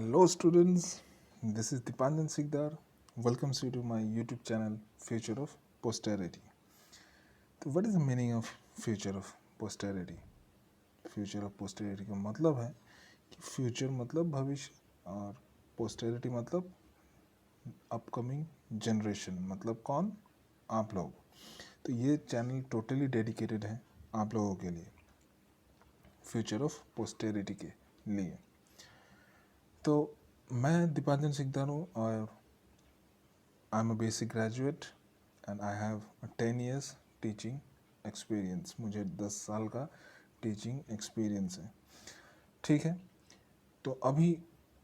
Hello, students. This is Dipanjan Sikdar. Welcomes you to my YouTube channel, Future of Posterity. तो what is the meaning of future of posterity? Future of posterity का मतलब है कि future मतलब भविष्य और posterity मतलब upcoming generation, मतलब कौन? आप लोग। तो ये चैनल टोटली डेडिकेटेड है आप लोगों के लिए, फ्यूचर ऑफ पोस्टेरिटी के लिए। तो मैं दीपांजन सिकदार हूँ और I am a basic graduate and I have 10 years teaching experience. मुझे 10 साल का टीचिंग एक्सपीरियंस है। ठीक है, तो अभी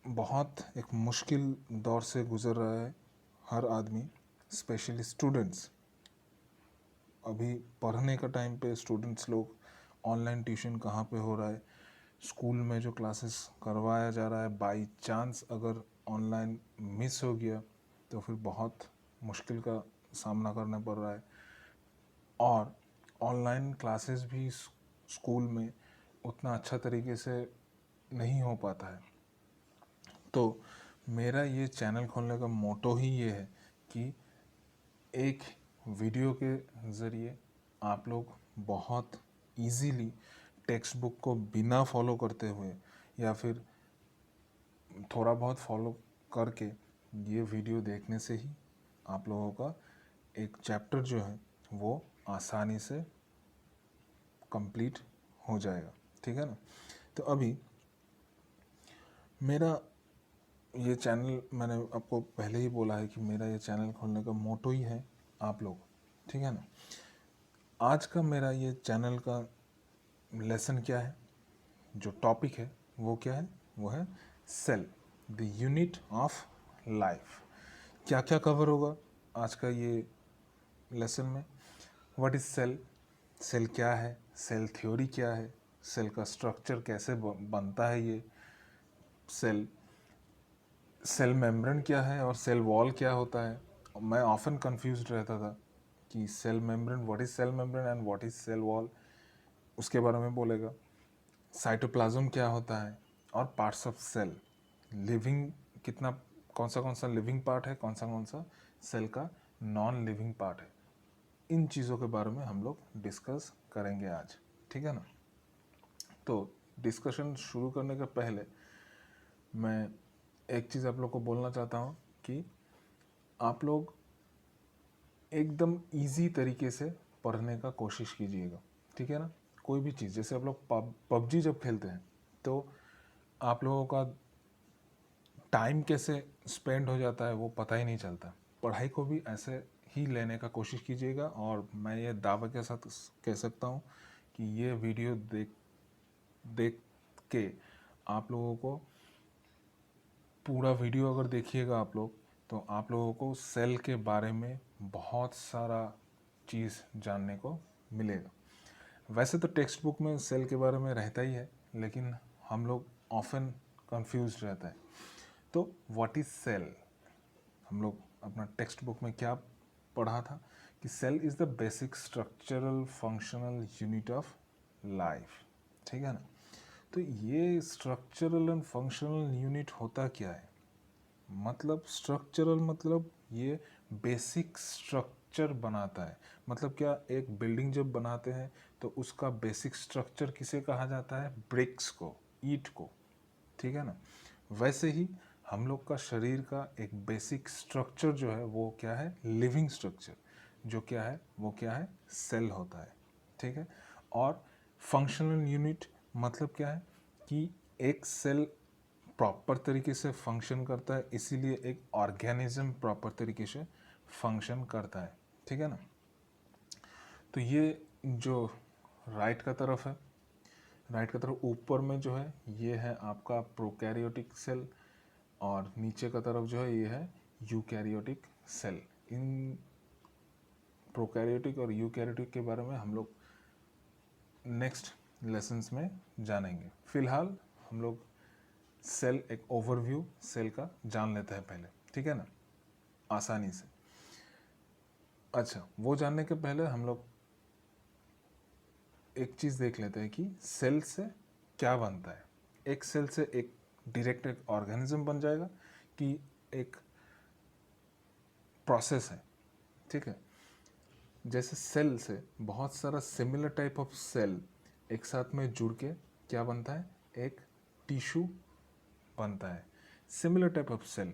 बहुत एक मुश्किल दौर से गुज़र रहा है हर आदमी, स्पेशली स्टूडेंट्स। अभी पढ़ने का टाइम पे स्टूडेंट्स लोग ऑनलाइन ट्यूशन कहाँ पे हो रहा है, स्कूल में जो क्लासेस करवाया जा रहा है, बाई चांस अगर ऑनलाइन मिस हो गया तो फिर बहुत मुश्किल का सामना करना पड़ रहा है। और ऑनलाइन क्लासेस भी स्कूल में उतना अच्छा तरीके से नहीं हो पाता है। तो मेरा ये चैनल खोलने का मोटो ही ये है कि एक वीडियो के ज़रिए आप लोग बहुत इजीली टेक्स्ट बुक को बिना फॉलो करते हुए या फिर थोड़ा बहुत फॉलो करके ये वीडियो देखने से ही आप लोगों का एक चैप्टर जो है वो आसानी से कंप्लीट हो जाएगा। ठीक है ना। तो अभी मेरा ये चैनल, मैंने आपको पहले ही बोला है कि मेरा ये चैनल खोलने का मोटो ही है आप लोग। ठीक है ना। आज का मेरा ये चैनल का लेसन क्या है, जो टॉपिक है वो क्या है, वो है cell, the unit of life. क्या क्या कवर होगा आज का ये लेसन में? What is cell? सेल क्या है? सेल थ्योरी क्या है? सेल का स्ट्रक्चर कैसे बनता है? ये सेल सेल मेम्ब्रेन क्या है और सेल वॉल क्या होता है? मैं ऑफन कंफ्यूज रहता था कि cell membrane, what is cell membrane and what is cell wall, उसके बारे में बोलेगा। साइटोप्लाज्म क्या होता है और पार्ट्स ऑफ सेल, लिविंग कितना, कौन सा लिविंग पार्ट है, कौन सा सेल का नॉन लिविंग पार्ट है, इन चीज़ों के बारे में हम लोग डिस्कस करेंगे आज। ठीक है ना। तो डिस्कशन शुरू करने के पहले मैं एक चीज़ आप लोग को बोलना चाहता हूँ कि आप लोग एकदम इजी तरीके से पढ़ने का कोशिश कीजिएगा। ठीक है ना। कोई भी चीज़, जैसे आप लोग पबजी जब खेलते हैं तो आप लोगों का टाइम कैसे स्पेंड हो जाता है वो पता ही नहीं चलता। पढ़ाई को भी ऐसे ही लेने का कोशिश कीजिएगा। और मैं ये दावे के साथ कह सकता हूँ कि ये वीडियो देख देख के आप लोगों को, पूरा वीडियो अगर देखिएगा आप लोग, तो आप लोगों को सेल के बारे में बहुत सारा चीज़ जानने को मिलेगा। वैसे तो टेक्स्ट बुक में सेल के बारे में रहता ही है, लेकिन हम लोग ऑफन कंफ्यूज रहता है। तो व्हाट इज सेल? हम लोग अपना टेक्स्ट बुक में क्या पढ़ा था कि cell is the basic structural functional unit of life. ठीक है ना। तो ये स्ट्रक्चरल एंड फंक्शनल यूनिट होता क्या है? मतलब स्ट्रक्चरल मतलब ये बेसिक स्ट्रक्चर बनाता है। मतलब क्या, एक बिल्डिंग जब बनाते हैं तो उसका बेसिक स्ट्रक्चर किसे कहा जाता है? ब्रिक्स को, ईंट को। ठीक है ना। वैसे ही हम लोग का शरीर का एक बेसिक स्ट्रक्चर जो है वो क्या है? Living structure. जो क्या है वो क्या है? सेल होता है। ठीक है। और फंक्शनल यूनिट मतलब क्या है कि एक सेल प्रॉपर तरीके से फंक्शन करता है, इसीलिए एक ऑर्गेनिज्म प्रॉपर तरीके से फंक्शन करता है। ठीक है ना। तो ये जो राइट का तरफ है, राइट का तरफ ऊपर में जो है ये है आपका प्रोकैरियोटिक सेल, और नीचे का तरफ जो है ये है यूकैरियोटिक सेल। इन प्रोकैरियोटिक और यूकैरियोटिक के बारे में हम लोग नेक्स्ट लेसन्स में जानेंगे। फिलहाल हम लोग सेल, एक ओवरव्यू सेल का जान लेते हैं पहले। ठीक है ना, आसानी से। अच्छा, वो जानने के पहले हम लोग एक चीज़ देख लेते हैं कि सेल से क्या बनता है। एक सेल से एक डायरेक्ट एक ऑर्गेनिज्म बन जाएगा कि एक प्रोसेस है, ठीक है। जैसे सेल से बहुत सारा सिमिलर टाइप ऑफ सेल एक साथ में जुड़ के क्या बनता है, एक टिश्यू बनता है। सिमिलर टाइप ऑफ सेल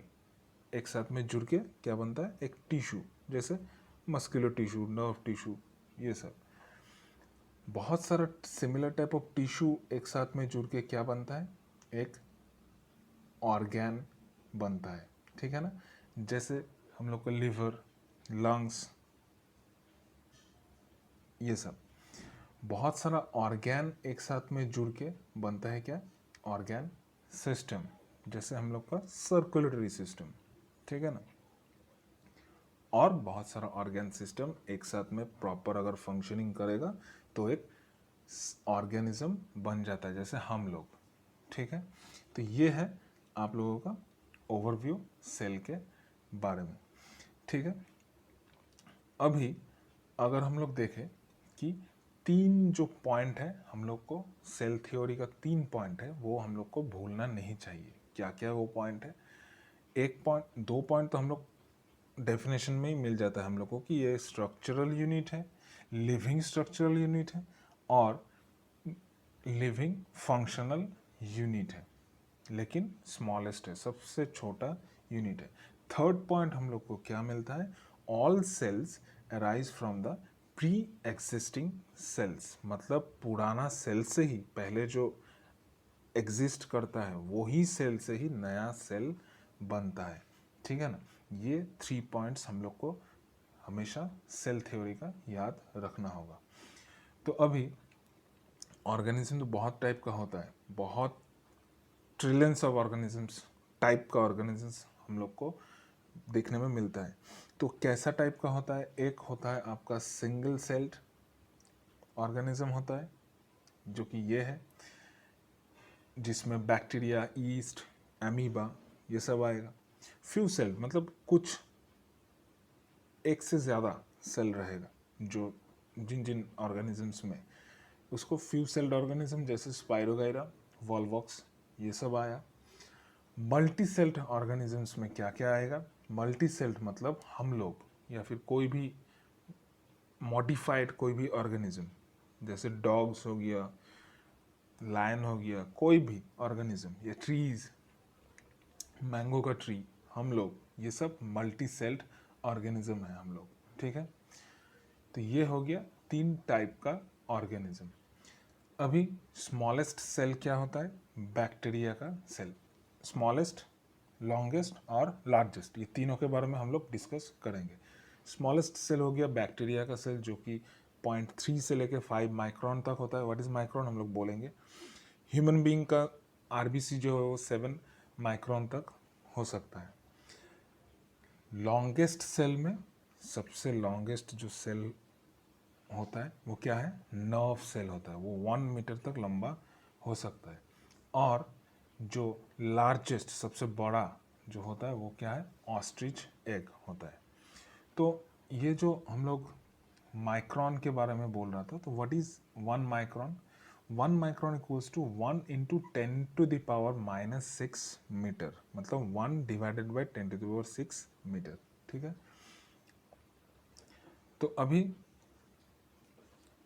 एक साथ में जुड़ के क्या बनता है, एक टिश्यू, जैसे मस्कुलर टिश्यू, नर्व टिश्यू, ये सब। बहुत सारा सिमिलर टाइप ऑफ टिश्यू एक साथ में जुड़ के क्या बनता है, एक ऑर्गेन बनता है, ठीक है ना। जैसे हम लोग का लिवर, लंग्स, ये सब बहुत सारा ऑर्गेन एक साथ में जुड़ के बनता है क्या, ऑर्गेन सिस्टम। जैसे हम लोग का सर्कुलेटरी सिस्टम, ठीक है ना। और बहुत सारा ऑर्गेन सिस्टम एक साथ में प्रॉपर अगर फंक्शनिंग करेगा तो एक ऑर्गेनिज्म बन जाता है, जैसे हम लोग, ठीक है। तो ये है आप लोगों का ओवरव्यू सेल के बारे में, ठीक है। अभी अगर हम लोग देखें कि 3 जो पॉइंट है हम लोग को, सेल थ्योरी का 3 पॉइंट है, वो हम लोग को भूलना नहीं चाहिए। क्या क्या वो पॉइंट है, एक पॉइंट, 2 पॉइंट तो हम लोग डेफिनेशन में ही मिल जाता है हम लोग को कि ये स्ट्रक्चरल यूनिट है, लिविंग स्ट्रक्चरल यूनिट है, और लिविंग फंक्शनल यूनिट है, लेकिन स्मॉलेस्ट है, सबसे छोटा यूनिट है। थर्ड पॉइंट हम लोग को क्या मिलता है, all cells arise from the pre existing cells, मतलब पुराना सेल से ही, पहले जो एग्जिस्ट करता है वही सेल से ही नया सेल बनता है, ठीक है ना। ये 3 पॉइंट्स हम लोग को हमेशा सेल थ्योरी का याद रखना होगा। तो अभी ऑर्गेनिज्म तो बहुत टाइप का होता है, बहुत ट्रिलियंस ऑफ ऑर्गेनिजम्स, टाइप का ऑर्गेनिजम्स हम लोग को देखने में मिलता है। तो कैसा टाइप का होता है, एक होता है आपका सिंगल सेल्ड ऑर्गेनिज्म होता है, जो कि ये है, जिसमें बैक्टीरिया, ईस्ट, अमीबा, ये सब आएगा। फ्यू सेल मतलब कुछ एक से ज़्यादा सेल रहेगा, जो जिन जिन ऑर्गेनिजम्स में, उसको फ्यू सेल्ड ऑर्गेनिज्म, जैसे स्पाइरोगाइरा, वॉल्वॉक्स, ये सब आया। मल्टी सेल्ड ऑर्गेनिजम्स में क्या क्या आएगा, मल्टी सेल्ड मतलब हम लोग या फिर कोई भी मॉडिफाइड कोई भी ऑर्गेनिज्म, जैसे डॉग्स हो गया, लायन हो गया, कोई भी ऑर्गेनिज्म, या ट्रीज, मैंगो का ट्री, हम लोग, ये सब मल्टी सेल्ड ऑर्गेनिज्म है हम लोग, ठीक है। तो ये हो गया 3 टाइप का ऑर्गेनिज्म। अभी स्मॉलेस्ट सेल क्या होता है, बैक्टीरिया का सेल, स्मॉलेस्ट, लॉन्गेस्ट और लार्जेस्ट, ये तीनों के बारे में हम लोग डिस्कस करेंगे। स्मॉलेस्ट सेल हो गया बैक्टीरिया का सेल, जो कि 0.3 से लेकर 5 माइक्रोन तक होता है। व्हाट इज माइक्रोन हम लोग बोलेंगे। ह्यूमन बीइंग का आरबीसी जो है वो 7 माइक्रोन तक हो सकता है। लॉन्गेस्ट सेल में सबसे लॉन्गेस्ट जो सेल होता है वो क्या है, नर्व सेल होता है, वो 1 मीटर तक लंबा हो सकता है। और जो लार्जेस्ट, सबसे बड़ा जो होता है वो क्या है, ऑस्ट्रिच एग होता है। तो ये जो हम लोग माइक्रोन के बारे में बोल रहा था, तो what is 1 micron, 1 micron equals to 1 into 10⁻⁻6 metre, मतलब 1 डिवाइडेड बाई 10⁻6 मीटर, ठीक है। तो अभी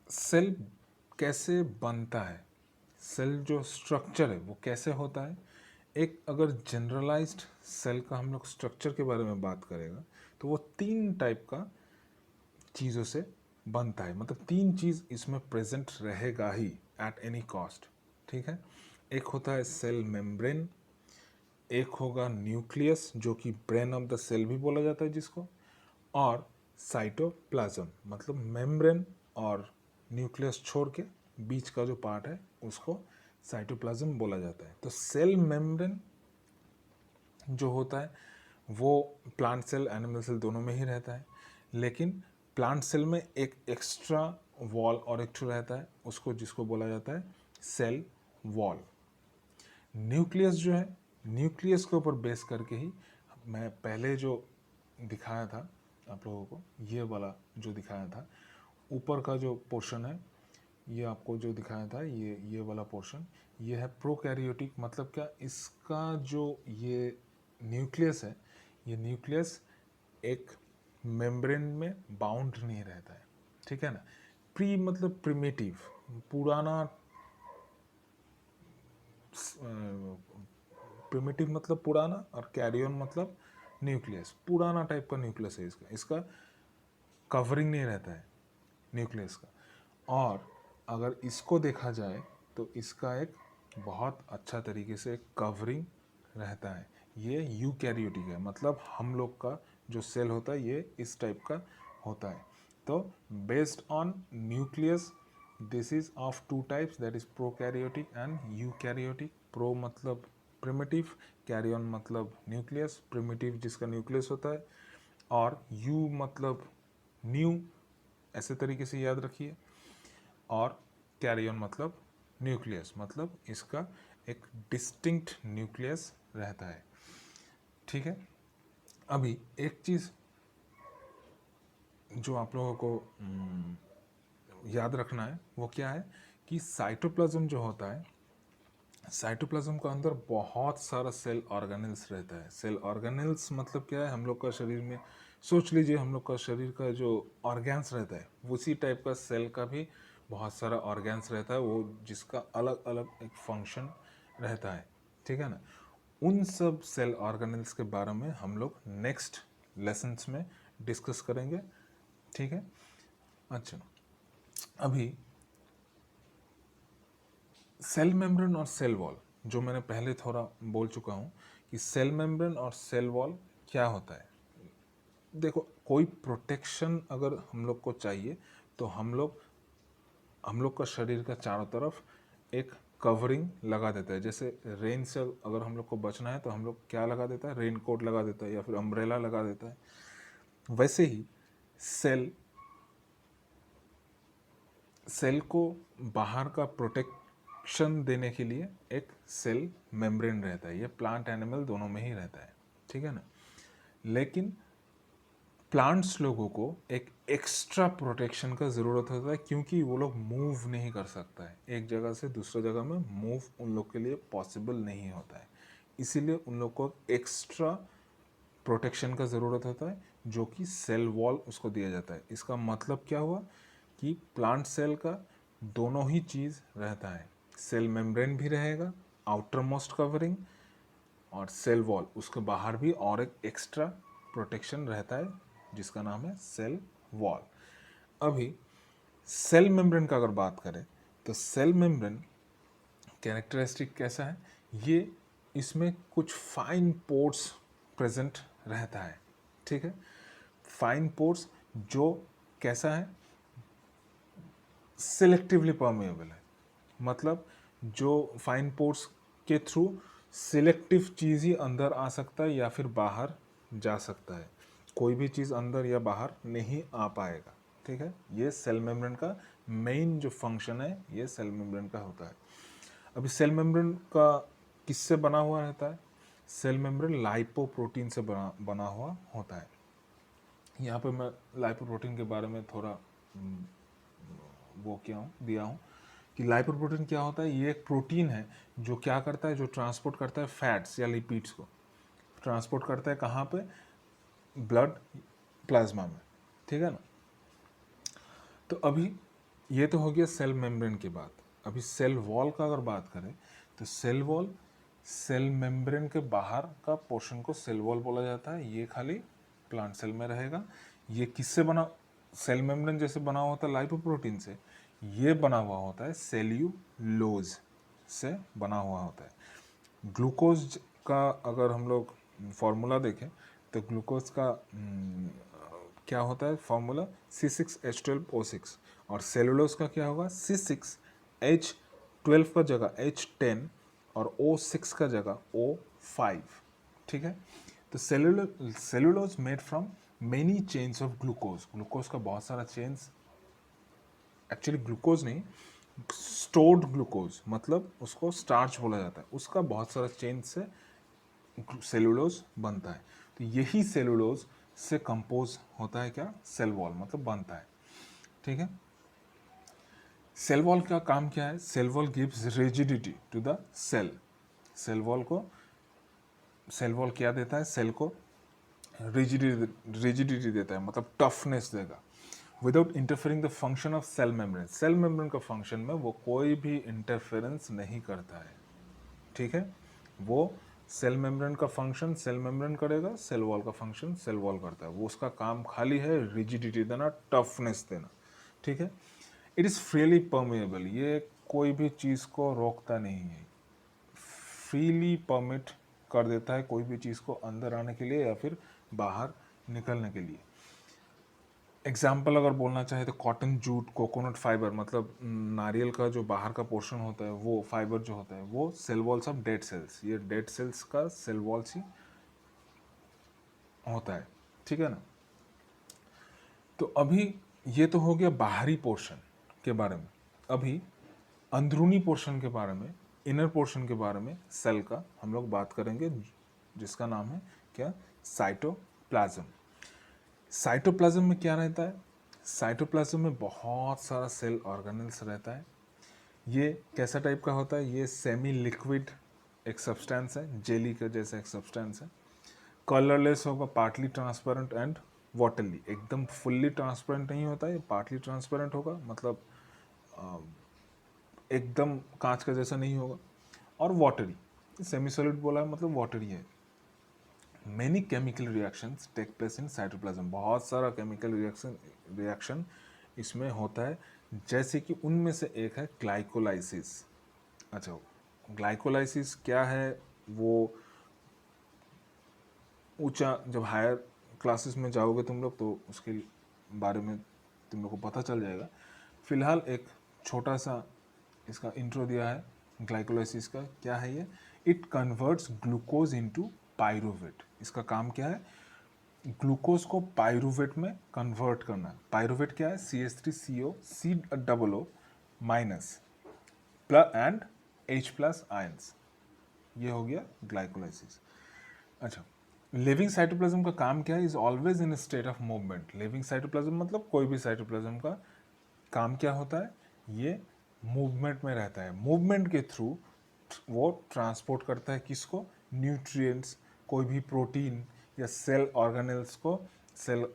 सेल कैसे बनता है, सेल जो स्ट्रक्चर है वो कैसे होता है। एक अगर जनरलाइज्ड सेल का हम लोग स्ट्रक्चर के बारे में बात करेगा तो वो 3 टाइप का चीज़ों से बनता है, मतलब 3 चीज़ इसमें प्रेजेंट रहेगा ही एट एनी कॉस्ट, ठीक है। एक होता है सेल मेम्ब्रेन, एक होगा न्यूक्लियस, जो कि ब्रेन ऑफ द सेल भी बोला जाता है जिसको, और साइटोप्लाज्म, मतलब मेम्ब्रेन और न्यूक्लियस छोड़ के बीच का जो पार्ट है उसको साइटोप्लाज्म बोला जाता है। तो सेल मेम्ब्रेन जो होता है वो प्लांट सेल, एनिमल सेल दोनों में ही रहता है, लेकिन प्लांट सेल में एक एक्स्ट्रा वॉल और एक ठो रहता है, उसको जिसको बोला जाता है सेल वॉल। न्यूक्लियस जो है, न्यूक्लियस के ऊपर बेस करके ही मैं पहले जो दिखाया था आप लोगों को, ये वाला जो दिखाया था, ऊपर का जो पोर्शन है, ये आपको जो दिखाया था, ये वाला पोर्शन, ये है प्रोकैरियोटिक, मतलब क्या, इसका जो ये न्यूक्लियस है, ये न्यूक्लियस एक मेम्ब्रेन में बाउंड नहीं रहता है, ठीक है ना। प्री मतलब प्रिमिटिव, पुराना, प्रिमिटिव मतलब पुराना, और कैरियन मतलब न्यूक्लियस, पुराना टाइप का न्यूक्लियस है इसका, इसका कवरिंग नहीं रहता है न्यूक्लियस का। और अगर इसको देखा जाए तो इसका एक बहुत अच्छा तरीके से कवरिंग रहता है। ये यूकैरियोटिक है, मतलब हम लोग का जो सेल होता है ये इस टाइप का होता है। तो based on nucleus this is of two types, that is prokaryotic and eukaryotic. Pro मतलब प्रिमिटिव, कैरियन मतलब न्यूक्लियस, प्रिमिटिव जिसका न्यूक्लियस होता है, और यू मतलब न्यू, ऐसे तरीके से याद रखिए। और कैरियन मतलब न्यूक्लियस, मतलब इसका एक डिस्टिंक्ट न्यूक्लियस रहता है, ठीक है। अभी एक चीज़ जो आप लोगों को याद रखना है वो क्या है कि साइटोप्लाज्म जो होता है, साइटोप्लाज्म के अंदर बहुत सारा सेल ऑर्गेनेल्स रहता है। सेल ऑर्गेनेल्स मतलब क्या है, हम लोग का शरीर में, सोच लीजिए हम लोग का शरीर का जो ऑर्गेन्स रहता है उसी टाइप का सेल का भी बहुत सारा ऑर्गेन्स रहता है, वो जिसका अलग अलग एक फंक्शन रहता है, ठीक है ना। उन सब सेल ऑर्गेनेल्स के बारे में हम लोग नेक्स्ट लेसन्स में डिस्कस करेंगे, ठीक है। अच्छा, अभी सेल मेम्ब्रेन और सेल वॉल, जो मैंने पहले थोड़ा बोल चुका हूँ कि सेल मेम्ब्रेन और सेल वॉल क्या होता है। देखो, कोई प्रोटेक्शन अगर हम लोग को चाहिए तो हम लोग का शरीर का चारों तरफ एक कवरिंग लगा देता है। जैसे रेन से अगर हम लोग को बचना है तो हम लोग क्या लगा देता है, रेन कोट लगा देता है या फिर अम्ब्रेला लगा देता है। वैसे ही सेल को बाहर का प्रोटेक्शन देने के लिए एक सेल मेम्ब्रेन रहता है। ये प्लांट एनिमल दोनों में ही रहता है, ठीक है ना। लेकिन प्लांट्स लोगों को एक एक्स्ट्रा प्रोटेक्शन का ज़रूरत होता है, क्योंकि वो लोग मूव नहीं कर सकता है, एक जगह से दूसरे जगह में मूव उन लोग के लिए पॉसिबल नहीं होता है। इसीलिए उन लोग को एक्स्ट्रा प्रोटेक्शन का ज़रूरत होता है, जो कि सेल वॉल उसको दिया जाता है। इसका मतलब क्या हुआ कि प्लांट सेल का दोनों ही चीज़ रहता है, सेल मेम्ब्रेन भी रहेगा, आउटर मोस्ट कवरिंग, और सेल वॉल उसके बाहर भी और एक एक्स्ट्रा प्रोटेक्शन रहता है जिसका नाम है सेल वॉल। अभी सेल मेम्ब्रेन का अगर बात करें तो सेल मेम्ब्रेन कैरेक्टरिस्टिक कैसा है, ये इसमें कुछ फाइन पोर्स प्रेजेंट रहता है, ठीक है। फाइन पोर्स जो कैसा है, सिलेक्टिवली परमेएबल है, मतलब जो फाइन पोर्स के थ्रू सिलेक्टिव चीज़ ही अंदर आ सकता है या फिर बाहर जा सकता है, कोई भी चीज़ अंदर या बाहर नहीं आ पाएगा, ठीक है। ये सेल मेम्ब्रेन का मेन जो फंक्शन है ये सेल मेम्ब्रेन का होता है। अभी सेल मेम्ब्रेन का किससे बना हुआ रहता है, सेल मेम्ब्रेन लाइपोप्रोटीन से बना हुआ होता है। यहाँ पे मैं लाइपोप्रोटीन के बारे में थोड़ा वो दिया हूँ कि लाइपोप्रोटीन क्या होता है। ये एक प्रोटीन है जो क्या करता है, जो ट्रांसपोर्ट करता है फैट्स या लिपिड्स को, ट्रांसपोर्ट करता है कहाँ पे, ब्लड प्लाज्मा में, ठीक है ना। तो अभी ये तो हो गया सेल मेम्ब्रेन की बात। अभी सेल वॉल का अगर बात करें तो सेल वॉल, सेल मेम्ब्रेन के बाहर का पोर्शन को सेल वॉल बोला जाता है। ये खाली प्लांट सेल में रहेगा। ये किससे बना, सेल मेम्ब्रेन जैसे बना हुआ होता है लाइपोप्रोटीन से, ये बना हुआ होता है सेल्यूलोज से बना हुआ होता है। ग्लूकोज का अगर हम लोग फॉर्मूला देखें तो ग्लूकोज का क्या होता है फॉर्मूला, C6H12O6, और सेलुलोज का क्या होगा, C6H12 का जगह H10 और O6 का जगह O5, ठीक है। तो cellulose made from many chains of glucose, glucose का बहुत सारा चेन्स, एक्चुअली ग्लूकोज नहीं, स्टोर्ड ग्लूकोज, मतलब उसको स्टार्च बोला जाता है, उसका बहुत सारा चेन से सेलुलोज बनता है। तो यही सेलुलोज से कंपोज होता है क्या, सेल वॉल, मतलब बनता है, ठीक है। सेल वॉल का काम क्या है? Cell wall gives rigidity to the cell. Cell wall क्या देता है? सेल को रिजिडिटी देता है, मतलब टफनेस देगा। Without interfering the function of cell membrane. Cell membrane का फंक्शन में वो कोई भी इंटरफेरेंस नहीं करता है, ठीक है। वो सेल मेम्ब्रेन का फंक्शन सेल मेम्ब्रेन करेगा, सेल वॉल का फंक्शन सेल वॉल करता है। वो उसका काम खाली है रिजिडिटी देना, टफनेस देना, ठीक है। इट इज़ फ्रीली परमेएबल, ये कोई भी चीज़ को रोकता नहीं है, फ्रीली परमिट कर देता है कोई भी चीज़ को अंदर आने के लिए या फिर बाहर निकलने के लिए। एग्जाम्पल अगर बोलना चाहे तो कॉटन, जूट, कोकोनट फाइबर, मतलब नारियल का जो बाहर का पोर्शन होता है, वो फाइबर जो होता है, वो cell walls of dead cells, ये डेड सेल्स का सेल वॉल्स ही होता है, ठीक है ना। तो अभी ये तो हो गया बाहरी पोर्शन के बारे में। अभी अंदरूनी पोर्शन के बारे में, इनर पोर्शन के बारे में सेल का हम लोग बात करेंगे, जिसका नाम है क्या? साइटोप्लाज्म। साइटोप्लाज्म में क्या रहता है? साइटोप्लाज्म में बहुत सारा सेल ऑर्गेनेल्स रहता है। ये कैसा टाइप का होता है? ये सेमी लिक्विड एक सब्सटेंस है, जेली का जैसा एक सब्सटेंस है। कलरलेस होगा, पार्टली ट्रांसपेरेंट एंड वाटरली। एकदम फुल्ली ट्रांसपेरेंट नहीं होता है, पार्टली ट्रांसपेरेंट होगा, मतलब एकदम कांच का जैसा नहीं होगा। और वाटरी, सेमी सॉलिड बोला है मतलब वाटरी है। Many chemical reactions take place in cytoplasm. बहुत सारा केमिकल रिएक्शन इसमें होता है, जैसे कि उनमें से एक है ग्लाइकोलाइसिस। अच्छा, ग्लाइकोलाइसिस क्या है? वो ऊंचा, जब हायर क्लासेस में जाओगे तुम लोग तो उसके बारे में तुम लोग को पता चल जाएगा। फिलहाल एक छोटा सा इसका इंट्रो दिया है ग्लाइकोलाइसिस का। क्या है ये? It converts glucose into pyruvate. इसका काम क्या है? ग्लूकोज को पायरूवेट में कन्वर्ट करना है। पायरूवेट क्या है? CH3CO C00 minus plus and H+ ions. ये हो गया ग्लाइकोलाइसिस। अच्छा, लिविंग साइटोप्लाज्म का काम क्या है? Is always in state of movement. Living cytoplasm मतलब कोई भी साइटोप्लाज्म का काम क्या होता है? ये मूवमेंट में रहता है। मूवमेंट के थ्रू वो ट्रांसपोर्ट करता है किसको? न्यूट्रिएंट्स, कोई भी प्रोटीन या सेल ऑर्गेनेल्स को। सेल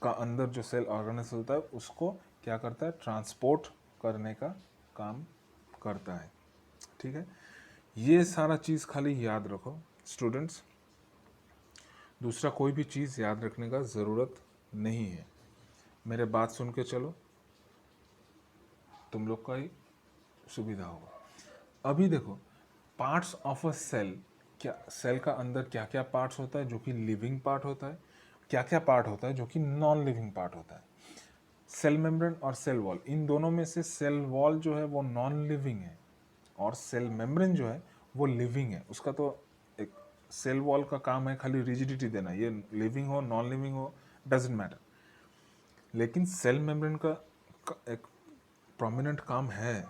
का अंदर जो सेल ऑर्गेनेल्स होता है उसको क्या करता है? ट्रांसपोर्ट करने का काम करता है, ठीक है। ये सारा चीज़ खाली याद रखो स्टूडेंट्स, दूसरा कोई भी चीज़ याद रखने का ज़रूरत नहीं है। मेरे बात सुन के चलो, तुम लोग का ही सुविधा होगा। अभी देखो, पार्ट्स ऑफ अ सेल, क्या सेल का अंदर क्या क्या पार्ट्स होता है जो कि लिविंग पार्ट होता है, क्या क्या पार्ट होता है जो कि नॉन लिविंग पार्ट होता है। सेल मेम्ब्रेन और सेल वॉल, इन दोनों में से सेल वॉल जो है वो नॉन लिविंग है और सेल मेम्ब्रेन जो है वो लिविंग है। उसका तो एक सेल वॉल का काम है खाली रिजिडिटी देना, ये लिविंग हो नॉन लिविंग हो डजेंट मैटर। लेकिन सेल मेम्ब्रेन का एक प्रोमिनेंट काम है,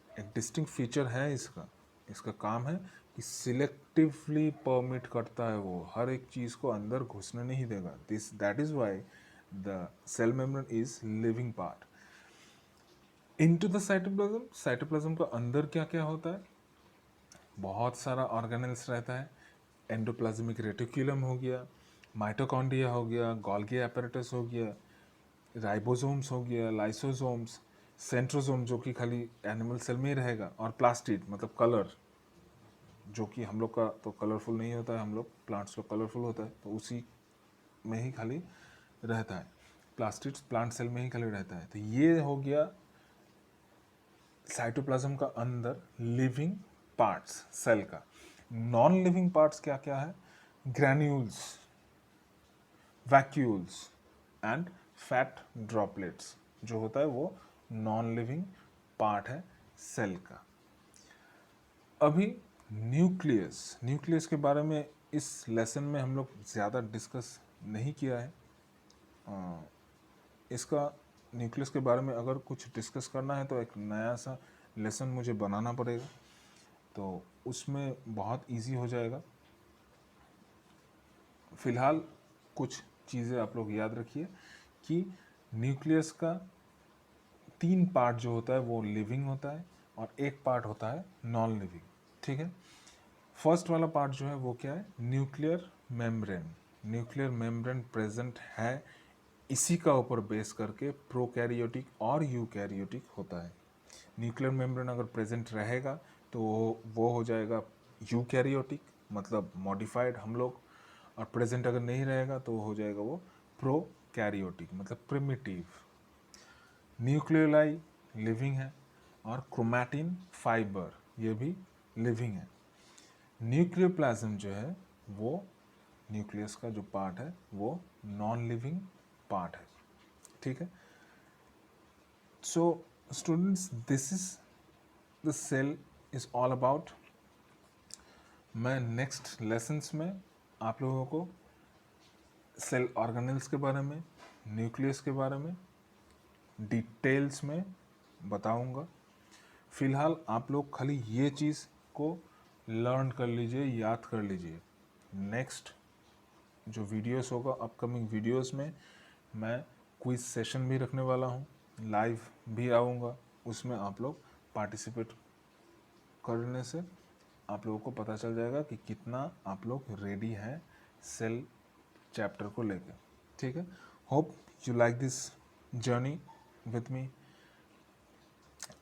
एक डिस्टिंक्ट फीचर है इसका। इसका काम है कि सिलेक्टिवली परमिट करता है, वो हर एक चीज़ को अंदर घुसने नहीं देगा। That is why the cell membrane is living part. Into the cytoplasm, cytoplasm का अंदर क्या क्या होता है? बहुत सारा ऑर्गेनेल्स रहता है। एंडोप्लाज्मिक रेटिकुलम हो गया, माइटोकॉन्ड्रिया हो गया, गोल्गी एपैरेटस हो गया, राइबोसोम्स हो गया, लाइसोसोम्स, सेंट्रोसोम जो कि खाली एनिमल सेल में ही रहेगा, और प्लास्टिड मतलब कलर, जो कि हम लोग का तो कलरफुल नहीं होता है, हम लोग प्लांट्स का कलरफुल होता है, तो उसी में ही खाली रहता है। प्लास्टिड प्लांट सेल में ही खाली रहता है। तो ये हो गया साइटोप्लाज्म का अंदर लिविंग पार्ट्स सेल का। नॉन लिविंग पार्ट्स क्या क्या है? Granules, vacuoles and fat droplets जो होता है वो नॉन लिविंग पार्ट है सेल का। अभी न्यूक्लियस, न्यूक्लियस के बारे में इस लेसन में हम लोग ज़्यादा डिस्कस नहीं किया है। इसका न्यूक्लियस के बारे में अगर कुछ डिस्कस करना है तो एक नया सा लेसन मुझे बनाना पड़ेगा, तो उसमें बहुत इजी हो जाएगा। फिलहाल कुछ चीज़ें आप लोग याद रखिए कि न्यूक्लियस का 3 पार्ट जो होता है वो लिविंग होता है और एक पार्ट होता है नॉन लिविंग, ठीक है। फर्स्ट वाला पार्ट जो है वो क्या है, nuclear membrane. Nuclear membrane present है, इसी का ऊपर बेस करके प्रोकैरियोटिक और यूकैरियोटिक होता है। न्यूक्लियर मेम्ब्रेन अगर प्रेजेंट रहेगा तो वो हो जाएगा यूकैरियोटिक, मतलब मॉडिफाइड हम लोग, और प्रेजेंट अगर नहीं रहेगा तो हो जाएगा वो प्रोकैरियोटिक, मतलब प्रिमिटिव। न्यूक्लियोलाई लिविंग है और क्रोमैटिन फाइबर ये भी लिविंग है। न्यूक्लियोप्लाज्म जो है वो न्यूक्लियस का जो पार्ट है वो नॉन लिविंग पार्ट है, ठीक है। So students, this is the cell is all about. मैं नेक्स्ट लेसन्स में आप लोगों को सेल ऑर्गेनेल्स के बारे में, न्यूक्लियस के बारे में डिटेल्स में बताऊंगा। फिलहाल आप लोग खाली ये चीज़ को लर्न कर लीजिए, याद कर लीजिए। नेक्स्ट जो वीडियोस होगा, अपकमिंग वीडियोस में मैं क्विज सेशन भी रखने वाला हूँ, लाइव भी आऊँगा, उसमें आप लोग पार्टिसिपेट करने से आप लोगों को पता चल जाएगा कि कितना आप लोग रेडी हैं सेल चैप्टर को लेकर, ठीक है। Hope you like this journey with me.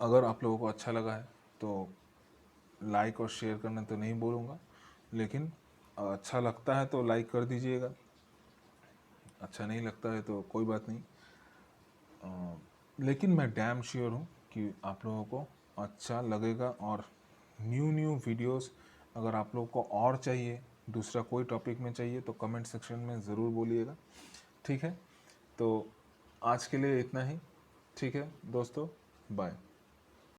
अगर आप लोगों को अच्छा लगा है तो लाइक और शेयर करना तो नहीं बोलूँगा, लेकिन अच्छा लगता है तो लाइक कर दीजिएगा, अच्छा नहीं लगता है तो कोई बात नहीं। लेकिन मैं डैम श्योर हूँ कि आप लोगों को अच्छा लगेगा। और न्यू वीडियोस अगर आप लोगों को और चाहिए, दूसरा कोई टॉपिक में चाहिए, तो कमेंट सेक्शन में ज़रूर बोलिएगा, ठीक है। तो आज के लिए इतना ही, ठीक है दोस्तों, बाय।